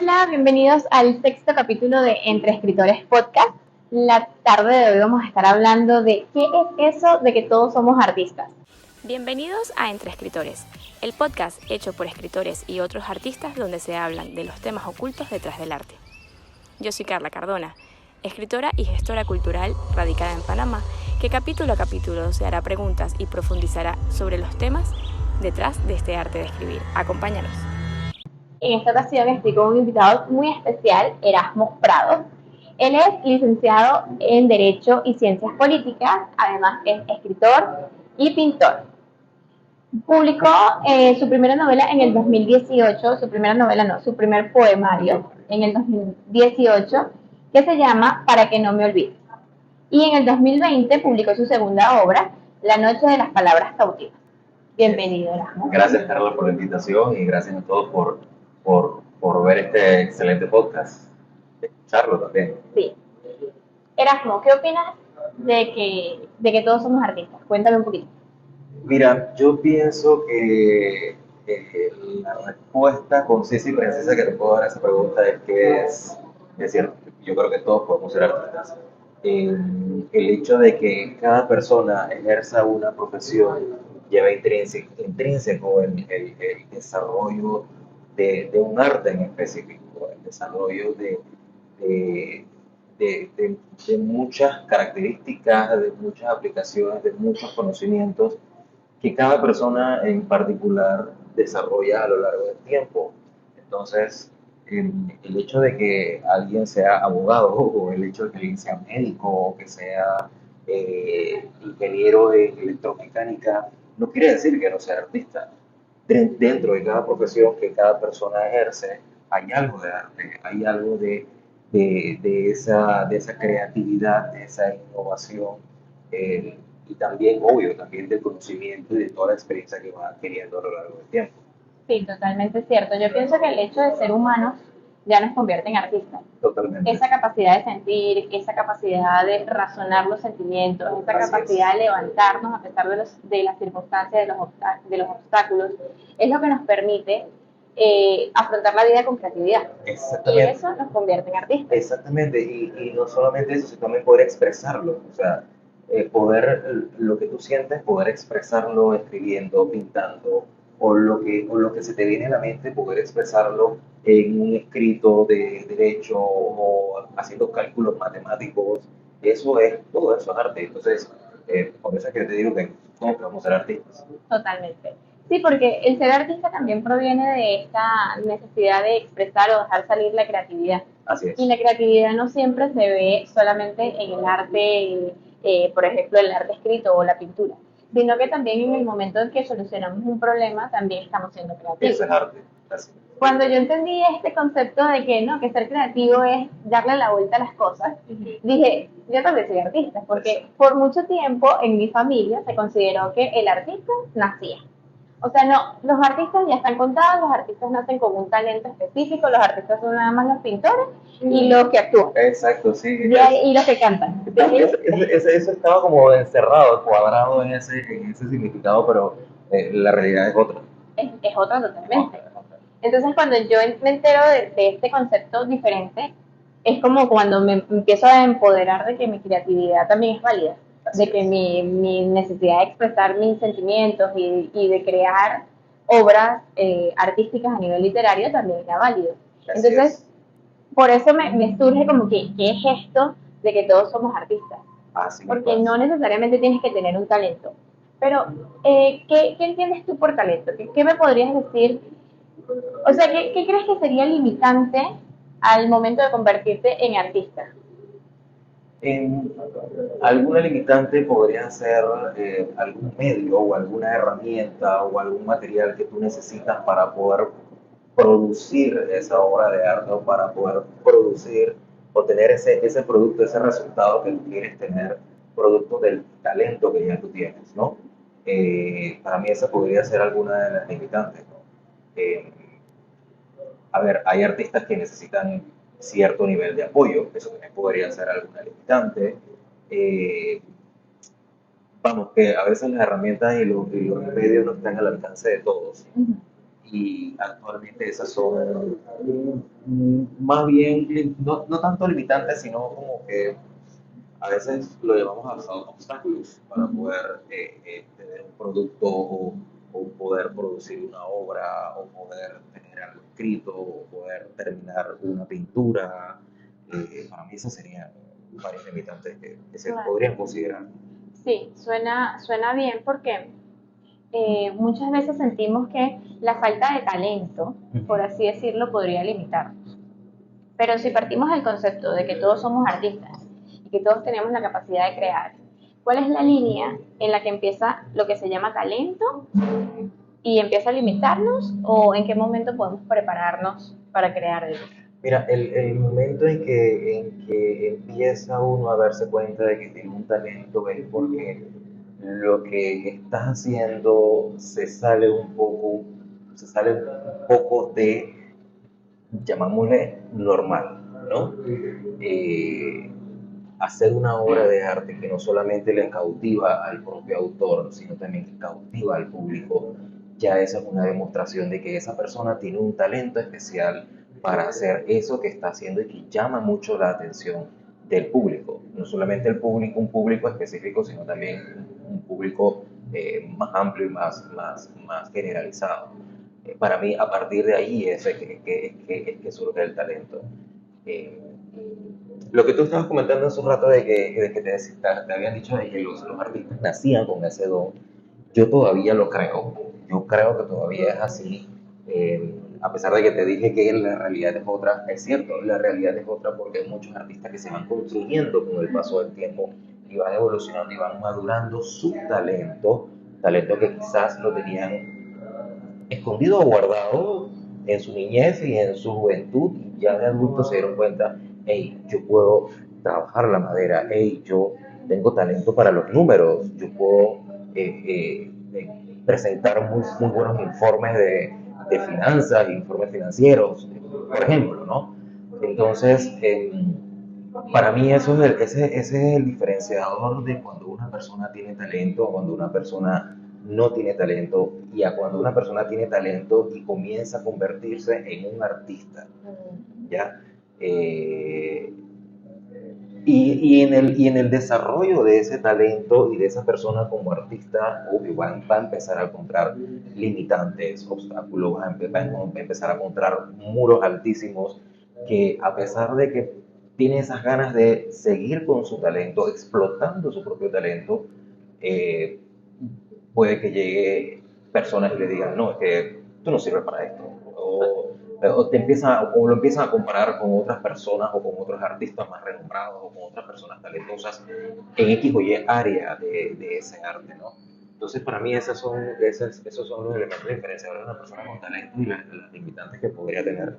Hola, bienvenidos al sexto capítulo de Entre Escritores Podcast. La tarde de hoy vamos a estar hablando de qué es eso de que todos somos artistas. Bienvenidos a Entre Escritores, el podcast hecho por escritores y otros artistas donde se hablan de los temas ocultos detrás del arte. Yo soy Carla Cardona, escritora y gestora cultural radicada en Panamá, que capítulo a capítulo se hará preguntas y profundizará sobre los temas detrás de este arte de escribir. Acompáñanos. En esta ocasión estoy con un invitado muy especial, Erasmo Prado. Él es licenciado en Derecho y Ciencias Políticas, además es escritor y pintor. Publicó su primera novela en el 2018, su primer poemario en el 2018, que se llama Para que no me olvides. Y en el 2020 publicó su segunda obra, La noche de las palabras cautivas. Bienvenido, Erasmo. Gracias, Carla, por la invitación y gracias a todos por ver este excelente podcast. Escucharlo también. Sí. Erasmo, ¿qué opinas de que todos somos artistas? Cuéntame un poquito. Mira, yo pienso que la respuesta concisa y precisa que te puedo dar a esa pregunta es que es cierto. Yo creo que todos podemos ser artistas. El hecho de que cada persona ejerza una profesión lleva intrínseco el desarrollo de un arte en específico, el desarrollo de, de muchas características, de muchas aplicaciones, de muchos conocimientos que cada persona en particular desarrolla a lo largo del tiempo. Entonces, el hecho de que alguien sea abogado o el hecho de que alguien sea médico o que sea ingeniero en electromecánica no quiere decir que no sea artista. Dentro de cada profesión que cada persona ejerce hay algo de arte, hay algo de esa creatividad, de esa innovación. Y también, obvio, también del conocimiento y de toda la experiencia que va adquiriendo a lo largo del tiempo. Sí, totalmente cierto. Yo pienso que el hecho de ser humanos ya nos convierte en artistas. Totalmente. Esa capacidad de sentir, esa capacidad de razonar los sentimientos, esa Así capacidad es. de levantarnos a pesar de las circunstancias, de los obstáculos, es lo que nos permite afrontar la vida con creatividad. Y Exactamente. eso nos convierte en artistas. Exactamente, y no solamente eso, sino también poder expresarlo, o sea, poder, lo que tú sientes, poder expresarlo escribiendo, pintando, o lo que se te viene a la mente, poder expresarlo en un escrito de derecho o haciendo cálculos matemáticos, todo eso es arte, entonces, por eso es que te digo que todos podemos ser artistas. Totalmente. Sí, porque el ser artista también proviene de esta necesidad de expresar o dejar salir la creatividad. Así es. Y la creatividad no siempre se ve solamente en el arte, por ejemplo, el arte escrito o la pintura, sino que también en el momento en que solucionamos un problema también estamos siendo creativos. Eso es arte. Así. Cuando yo entendí este concepto de que no, que ser creativo es darle la vuelta a las cosas, dije, yo también soy artista, porque por mucho tiempo en mi familia se consideró que el artista nacía. O sea, no, los artistas ya están contados, los artistas nacen con un talento específico, los artistas son nada más los pintores y los que actúan. Exacto, sí. Y los que cantan. Eso estaba como encerrado, cuadrado en ese significado, pero la realidad es otra. Es otra totalmente. Entonces, cuando yo me entero de este concepto diferente, es como cuando me empiezo a empoderar de que mi creatividad también es válida, de que mi necesidad de expresar mis sentimientos y de crear obras artísticas a nivel literario también era válido. Entonces, por eso me surge como que, ¿qué es esto de que todos somos artistas? Porque no necesariamente tienes que tener un talento. Pero, ¿qué entiendes tú por talento? ¿Qué me podrías decir? O sea, ¿qué crees que sería limitante al momento de convertirte en artista? Alguna limitante podría ser algún medio o alguna herramienta o algún material que tú necesitas para poder producir esa obra de arte o para poder producir o tener ese producto, ese resultado que tú quieres tener, producto del talento que ya tú tienes, ¿no? Para mí esa podría ser alguna de las limitantes, ¿no? Eh, a ver, hay artistas que necesitan cierto nivel de apoyo, eso también podría ser alguna limitante. Eh, Vamos, que a veces las herramientas y los medios no están al alcance de todos. Uh-huh. y actualmente esas son más bien, no tanto limitantes, sino como que a veces lo llevamos a obstáculos para poder tener un producto o poder producir una obra o poder tener algo escrito o poder terminar una pintura. Para mí esas serían varios limitantes que se Claro. podrían considerar. Sí, suena bien porque muchas veces sentimos que la falta de talento, por así decirlo, podría limitarnos. Pero si partimos del concepto de que todos somos artistas y que todos tenemos la capacidad de crear, ¿cuál es la línea en la que empieza lo que se llama talento y empieza a limitarnos o en qué momento podemos prepararnos para crear algo? Mira, el momento en que empieza uno a darse cuenta de que tiene un talento es porque lo que estás haciendo se sale un poco de, llamámosle, normal, ¿no? Eh, Hacer una obra de arte que no solamente le cautiva al propio autor, sino también que cautiva al público, ya esa es una demostración de que esa persona tiene un talento especial para hacer eso que está haciendo y que llama mucho la atención del público. No solamente un público específico, sino también un público más amplio y más generalizado. Para mí, a partir de ahí es que surge el talento. Eh, lo que tú estabas comentando hace un rato de que te habían dicho de que los artistas nacían con ese don, yo todavía lo creo. Yo creo que todavía es así. A pesar de que te dije que la realidad es otra, es cierto, la realidad es otra porque hay muchos artistas que se van construyendo con el paso del tiempo y van evolucionando y van madurando su talento que quizás lo tenían escondido o guardado en su niñez y en su juventud, y ya de adultos se dieron cuenta, hey, yo puedo trabajar la madera, hey, yo tengo talento para los números, yo puedo presentar muy buenos informes de finanzas, informes financieros, por ejemplo, ¿no? Entonces, para mí ese es el diferenciador de cuando una persona tiene talento, cuando una persona no tiene talento y a cuando una persona tiene talento y comienza a convertirse en un artista, ¿ya? Y en el desarrollo de ese talento y de esa persona como artista, obvio, va a empezar a encontrar limitantes, obstáculos, va a empezar a encontrar muros altísimos que a pesar de que tiene esas ganas de seguir con su talento, explotando su propio talento, eh, puede que llegue personas y le digan, no, es que tú no sirves para esto. O lo empiezan a comparar con otras personas o con otros artistas más renombrados o con otras personas talentosas en X o Y área de ese arte, ¿no? Entonces, para mí esos son los elementos diferenciadores de una persona con talento y las limitantes que podría tener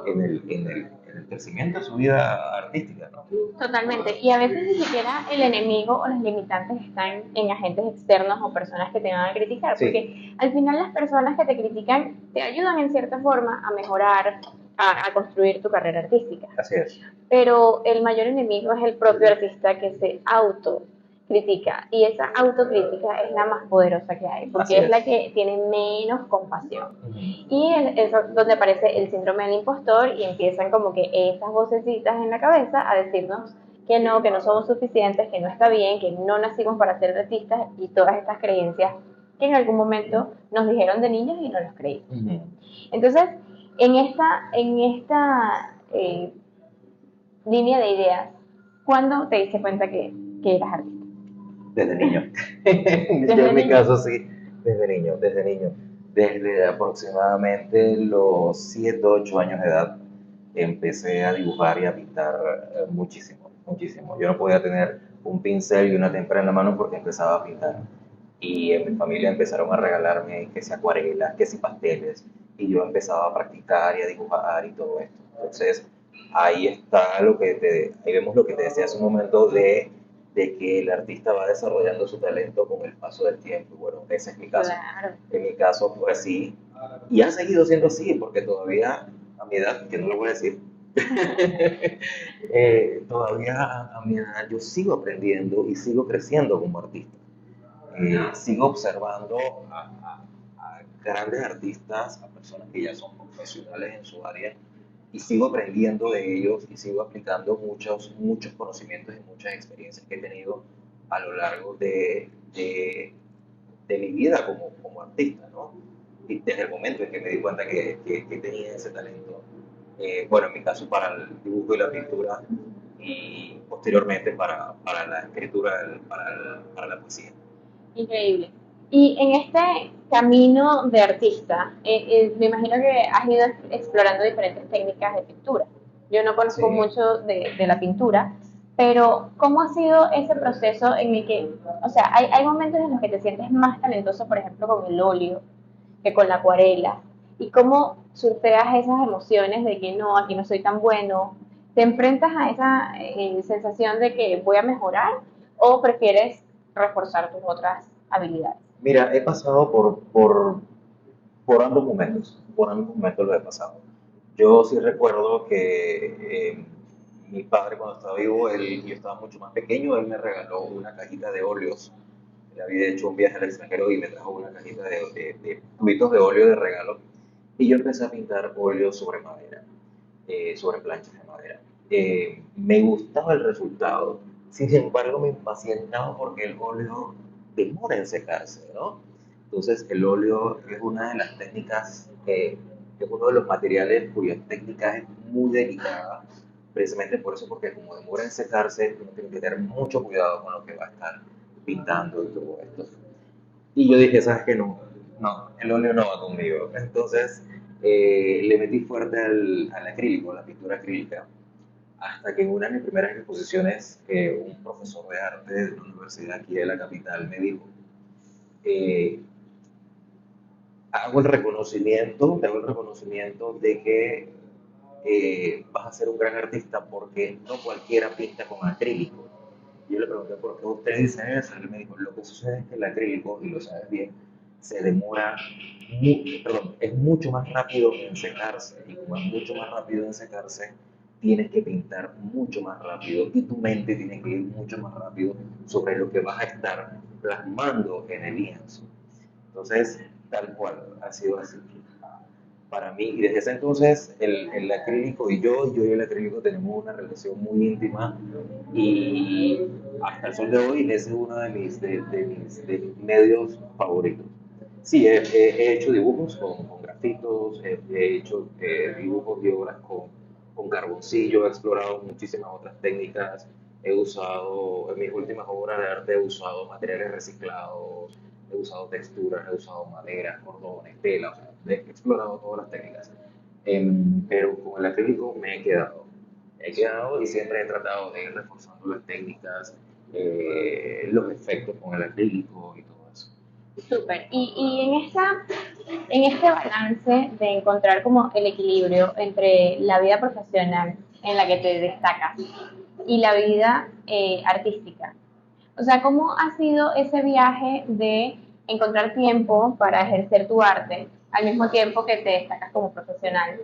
en el crecimiento de su vida artística, ¿no? Totalmente. Y a veces ni siquiera el enemigo o los limitantes están en agentes externos o personas que te van a criticar, Sí. porque al final las personas que te critican te ayudan en cierta forma a mejorar, a construir tu carrera artística. Así es. Pero el mayor enemigo es el propio artista que se autocritica, y esa autocrítica es la más poderosa que hay, porque Así es la es. que tiene menos compasión. Y es donde aparece el síndrome del impostor y empiezan como que esas vocecitas en la cabeza a decirnos que no somos suficientes, que no está bien, que no nacimos para ser artistas, y todas estas creencias que en algún momento nos dijeron de niños y no los creímos. Entonces, en esta línea de ideas, ¿cuándo te diste cuenta que eras artista? Desde niño. Yo en mi caso sí, desde niño. Desde aproximadamente los 7, 8 años de edad empecé a dibujar y a pintar muchísimo, muchísimo. Yo no podía tener un pincel y una témpera en la mano porque empezaba a pintar. Y en mi familia empezaron a regalarme que si acuarelas, que si pasteles, y yo empezaba a practicar y a dibujar y todo esto. Entonces, ahí vemos lo que te decía hace un momento de que el artista va desarrollando su talento con el paso del tiempo. Y bueno, ese es mi caso. Claro. En mi caso fue así y ha seguido siendo así porque todavía a mi edad, que no lo voy a decir, todavía a mi edad yo sigo aprendiendo y sigo creciendo como artista. Sigo observando grandes artistas a personas que ya son profesionales en su área y sigo aprendiendo de ellos y sigo aplicando muchos conocimientos y muchas experiencias que he tenido a lo largo de mi vida como artista, ¿no? Y desde el momento en que me di cuenta que tenía ese talento, bueno, en mi caso para el dibujo y la pintura, y posteriormente para la escritura, para la poesía. Increíble. Y en este camino de artista, me imagino que has ido explorando diferentes técnicas de pintura. Yo no conozco Sí. mucho de la pintura, pero ¿cómo ha sido ese proceso en el que, o sea, hay momentos en los que te sientes más talentoso, por ejemplo, con el óleo que con la acuarela? ¿Y cómo surfeas esas emociones de que no, aquí no soy tan bueno? ¿Te enfrentas a esa sensación de que voy a mejorar o prefieres reforzar tus otras habilidades? Mira, he pasado por ambos momentos lo he pasado. Yo sí recuerdo que mi padre cuando estaba vivo, yo estaba mucho más pequeño, él me regaló una cajita de óleos. Él había hecho un viaje al extranjero y me trajo una cajita de tubitos de óleo de regalo. Y yo empecé a pintar óleos sobre madera, sobre planchas de madera. Me gustaba el resultado, sin embargo me impacientaba porque el óleo demora en secarse, ¿no? Entonces el óleo es una de las técnicas, es uno de los materiales cuya técnica es muy delicada, precisamente por eso, porque como demora en secarse, uno tiene que tener mucho cuidado con lo que va a estar pintando y todo esto. Y yo dije, ¿sabes qué? No, no, el óleo no va conmigo. Entonces le metí fuerte al acrílico, a la pintura acrílica, hasta que en una de mis primeras exposiciones, un profesor de arte de la universidad aquí de la capital me dijo, eh, te hago el reconocimiento de que vas a ser un gran artista porque no cualquiera pinta con acrílico. Yo le pregunté por qué usted dice eso. Él me dijo, lo que sucede es que el acrílico, y lo sabes bien, se demora, perdón, es mucho más rápido en secarse. Y como es mucho más rápido en secarse, tienes que pintar mucho más rápido y tu mente tiene que ir mucho más rápido sobre lo que vas a estar plasmando en el lienzo. Entonces, tal cual, ha sido así para mí. Y desde ese entonces, el acrílico yo y el acrílico tenemos una relación muy íntima y hasta el sol de hoy ese es uno de mis medios favoritos. Sí, he hecho dibujos con grafitos, he hecho dibujos y obras con carboncillo, he explorado muchísimas otras técnicas, he usado, en mis últimas obras de arte he usado materiales reciclados, he usado texturas, he usado madera, cordones, tela, o sea, he explorado todas las técnicas. Pero con el acrílico he quedado y siempre he tratado de ir reforzando las técnicas, los efectos con el acrílico y todo eso. Súper. Y en este balance de encontrar como el equilibrio entre la vida profesional en la que te destacas y la vida artística, o sea, ¿cómo ha sido ese viaje de encontrar tiempo para ejercer tu arte al mismo tiempo que te destacas como profesional,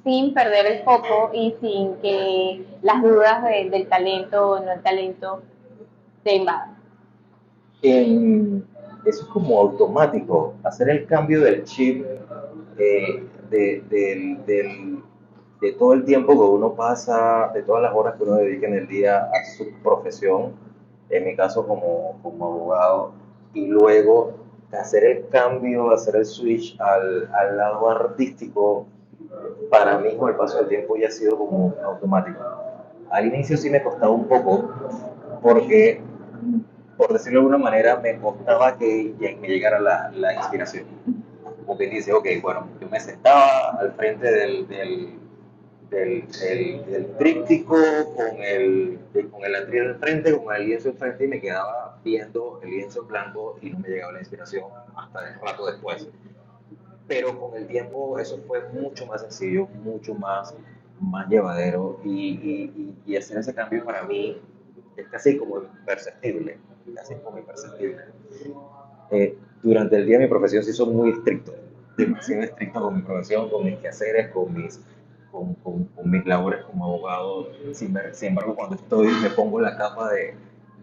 sin perder el foco y sin que las dudas del talento o no el talento te invadan? Eso es como automático, hacer el cambio del chip de todo el tiempo que uno pasa, de todas las horas que uno dedica en el día a su profesión, en mi caso como abogado, y luego de hacer el cambio, hacer el switch al lado artístico, para mí con el paso del tiempo ya ha sido como automático. Al inicio sí me costaba un poco, porque por decirlo de alguna manera, me costaba que me llegara la inspiración. Como que dice, ok, bueno, yo me sentaba al frente del tríptico con el atril al frente, con el lienzo al frente y me quedaba viendo el lienzo en blanco y no me llegaba la inspiración hasta un rato después. Pero con el tiempo eso fue mucho más sencillo, más llevadero y hacer ese cambio para mí es casi como imperceptible, casi como imperceptible. Durante el día mi profesión sí soy muy estricto, demasiado estricto con mi profesión, con mis quehaceres, con mis labores como abogado. Sin embargo, cuando estoy me pongo la capa de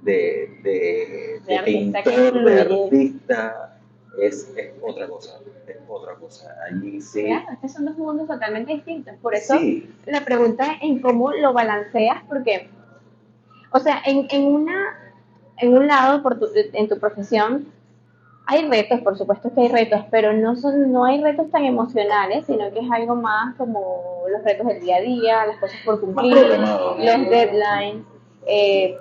De artista que pintor, de fluye. artista, es otra cosa, es otra cosa. Allí sí, Claro, estos son dos mundos totalmente distintos. Por eso sí, la pregunta en cómo lo balanceas, porque, o sea, en un lado, en tu profesión, hay retos, por supuesto que hay retos, pero no hay retos tan emocionales, sino que es algo más como los retos del día a día, las cosas por más cumplir, programado. los deadlines, eh,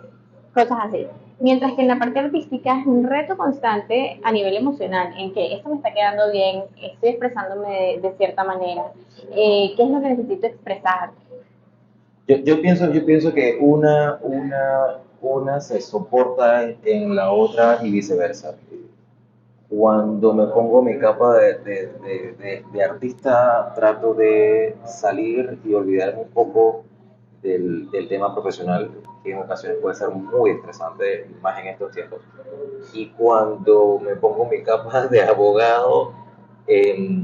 cosas así. Mientras que en la parte artística es un reto constante a nivel emocional, en que esto me está quedando bien, estoy expresándome de cierta manera, qué es lo que necesito expresar. Yo pienso que una se soporta en la otra y viceversa. Cuando me pongo mi capa de artista, trato de salir y olvidarme un poco del tema profesional, que en ocasiones puede ser muy estresante, más en estos tiempos. Y cuando me pongo mi capa de abogado, eh,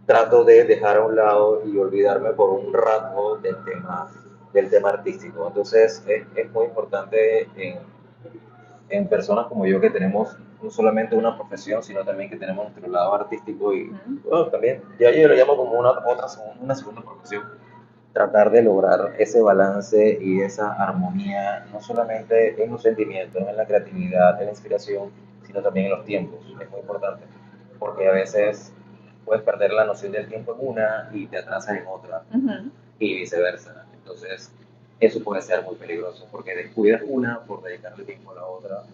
trato de dejar a un lado y olvidarme por un rato del tema artístico. Entonces es muy importante en personas como yo que tenemos no solamente una profesión, sino también que tenemos nuestro lado artístico y bueno, también, ya yo lo llamo como una segunda profesión, tratar de lograr ese balance y esa armonía, no solamente en los sentimientos, en la creatividad, en la inspiración, sino también en los tiempos. Es muy importante, porque a veces puedes perder la noción del tiempo en una y te atrasas en otra, y viceversa. Entonces, eso puede ser muy peligroso, porque descuidas una por dedicarle tiempo a la otra,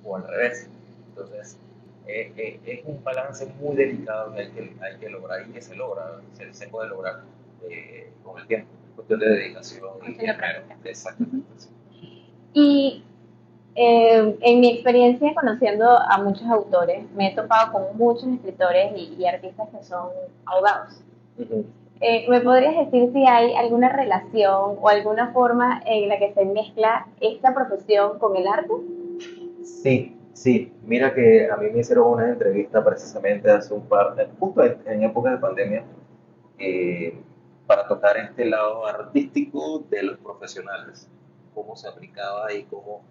o al revés. Entonces, es un balance muy delicado que hay que lograr y que se logra, se puede lograr con el tiempo. Cuestión de dedicación y Cuestión de esmero. práctica. Exactamente. Sí. Y en mi experiencia conociendo a muchos autores, me he topado con muchos escritores y artistas que son abogados. Uh-huh. ¿Me podrías decir si hay alguna relación o alguna forma en la que se mezcla esta profesión con el arte? Sí, sí. Mira que a mí me hicieron una entrevista precisamente hace un justo en época de pandemia, eh, para tocar este lado artístico de los profesionales, cómo se aplicaba y cómo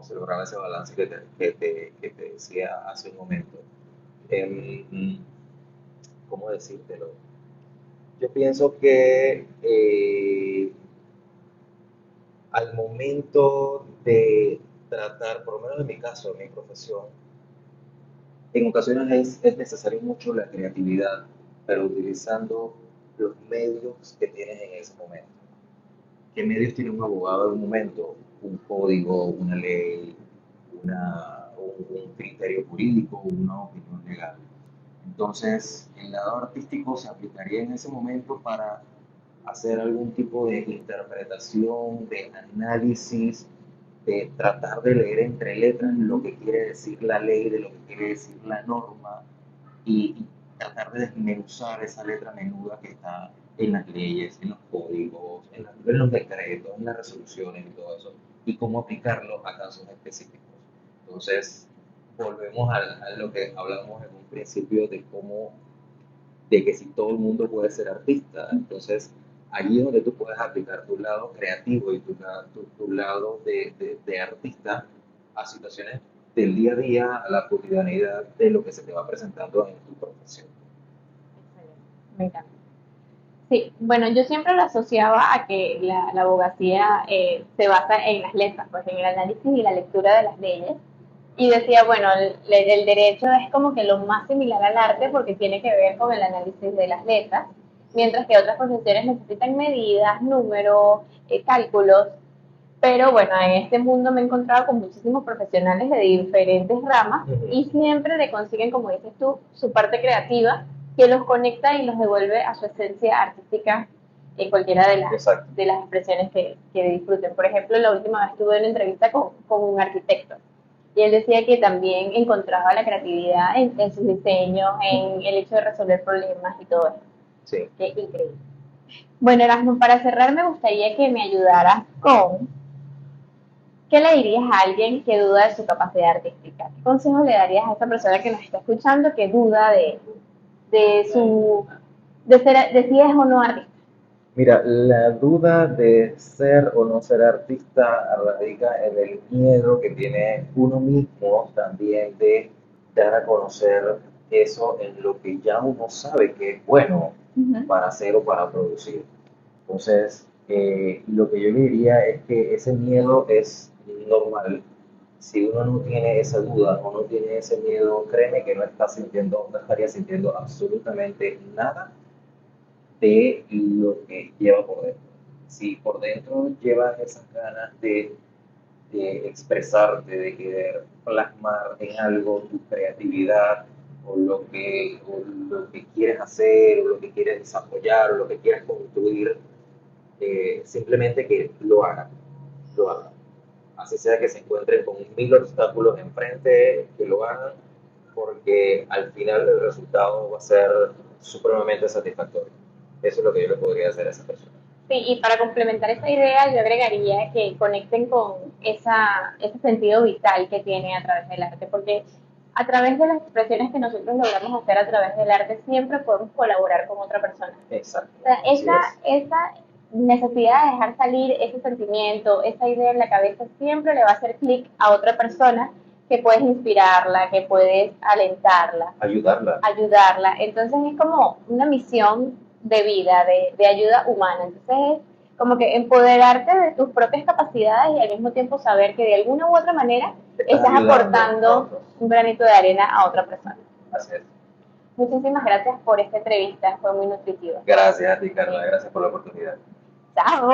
se lograba ese balance que te decía hace un momento. Em, ¿Cómo decírtelo? Yo pienso que al momento de tratar, por lo menos en mi caso, en mi profesión, en ocasiones es necesario mucho la creatividad, pero utilizando los medios que tienes en ese momento. ¿Qué medios tiene un abogado en un momento? Un código, una ley, un criterio jurídico, una opinión legal. Entonces, el lado artístico se aplicaría en ese momento para hacer algún tipo de interpretación, de análisis, de tratar de leer entre letras lo que quiere decir la ley, de lo que quiere decir la norma, y tratar de desmenuzar esa letra menuda que está en las leyes, en los códigos, en los decretos, en las resoluciones y todo eso, y cómo aplicarlo a casos específicos. Entonces, volvemos a lo que hablamos en un principio de que si todo el mundo puede ser artista, entonces allí es donde tú puedes aplicar tu lado creativo y tu lado de artista a situaciones del día a día, a la cotidianidad de lo que se te va presentando en tu profesión. Me encanta. Sí, bueno, yo siempre lo asociaba a que la abogacía se basa en las letras, pues en el análisis y la lectura de las leyes. Y decía, bueno, el derecho es como que lo más similar al arte porque tiene que ver con el análisis de las letras, mientras que otras profesiones necesitan medidas, números, cálculos. Pero bueno, en este mundo me he encontrado con muchísimos profesionales de diferentes ramas y siempre le consiguen, como dices tú, su parte creativa que los conecta y los devuelve a su esencia artística en cualquiera de las expresiones que disfruten. Por ejemplo, la última vez tuve una entrevista con un arquitecto y él decía que también encontraba la creatividad en sus diseños, en el hecho de resolver problemas y todo eso. Sí. Qué increíble. Bueno, Erasmus, para cerrar me gustaría que me ayudaras con ¿qué le dirías a alguien que duda de su capacidad artística? ¿Qué consejo le darías a esa persona que nos está escuchando que duda de su de si es o no artista? Mira, la duda de ser o no ser artista radica en el miedo que tiene uno mismo también de dar a conocer eso en lo que ya uno sabe que es bueno Ujú. para hacer o para producir. Entonces, lo que yo le diría es que ese miedo es normal. Si uno no tiene esa duda o no tiene ese miedo, créeme que no está sintiendo, no estaría sintiendo absolutamente nada de lo que lleva por dentro. Si por dentro llevas esas ganas de expresarte, de querer plasmar en algo tu creatividad o lo que quieres hacer, o lo que quieres desarrollar, o lo que quieres construir, simplemente que lo hagan, lo hagan. Así sea que se encuentren con 1000 obstáculos enfrente, que lo hagan, porque al final el resultado va a ser supremamente satisfactorio. Eso es lo que yo le podría hacer a esa persona. Sí, y para complementar esa idea, yo agregaría que conecten con ese sentido vital que tiene a través del arte, porque a través de las expresiones que nosotros logramos hacer a través del arte, siempre podemos colaborar con otra persona. Exacto, O sea, así es. esa necesidad de dejar salir ese sentimiento, esa idea en la cabeza, siempre le va a hacer clic a otra persona que puedes inspirarla, que puedes alentarla, Ayudarla. ayudarla. Entonces es como una misión de vida, de ayuda humana. Entonces es como que empoderarte de tus propias capacidades y al mismo tiempo saber que de alguna u otra manera estás Ayudando a aportando otros. un granito de arena a otra persona. Así es. Muchísimas gracias por esta entrevista, fue muy nutritiva. Gracias a ti, Carla. Gracias por la oportunidad. Chao.